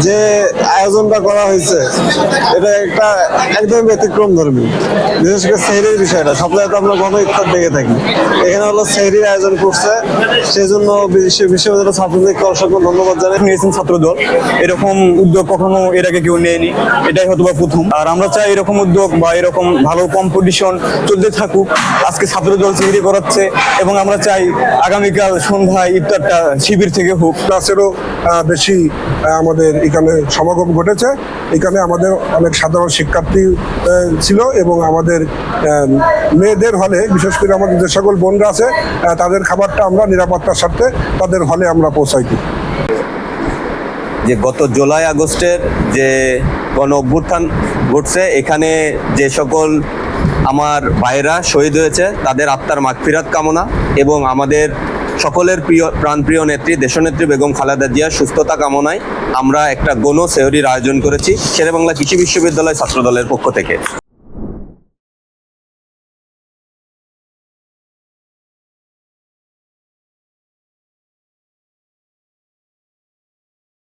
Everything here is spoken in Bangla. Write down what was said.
যে আয়োজনটা করা হয়েছে এটা একটা একদম ব্যতিক্রম ধর্মী, বিশেষ করে সেহরির বিষয়টা সপ্তাহে তো আমরা গণ ইফতার দেখে থাকি, এখানে হলো সেহরির আয়োজন করছে, সেই জন্য বিশ্ববিদ্যালয় ছাত্রদেরকে অসংখ্য ধন্যবাদ জানাই। নিয়েছেন ছাত্রদল, এরকম উদ্যোগ কখনো এর আগে কেউ নেয়নি, এটাই হয়তো বা প্রথম। আর আমরা চাই এরকম উদ্যোগ বা এরকম ভালো কম্পিটিশন চলতে থাকুক। আজকে ছাত্রদল সেহরি করাচ্ছে এবং আমরা চাই আগামীকাল সন্ধ্যায় ইফতারটা শিবির থেকে হোক। ক্লাসেরও বেশি আমাদের এখানে সমাগম ঘটেছে। এখানে আমাদের অনেক সাধারণ শিক্ষার্থী ছিল এবং আমাদের মেয়েদের হলে, বিশেষ করে আমাদের যে সকল বোনরা আছে তাদের খাবারটা আমরা নিরাপত্তার স্বার্থে তাদের হলে আমরা পৌঁছাই দিই। যে গত জুলাই আগস্টের যে গণ অভ্যুত্থান ঘটছে, এখানে যে সকল আমার ভাইরা শহীদ হয়েছে তাদের আত্মার মাগফিরাত কামনা এবং আমাদের সকলের প্রাণপ্রিয় নেত্রী দেশনেত্রী বেগম খালেদা জিয়ার সুস্থতা কামনায় আমরা একটা গণ সেহরির আয়োজন করেছি শেরেবাংলা কৃষি বিশ্ববিদ্যালয় ছাত্রদলের পক্ষ থেকে।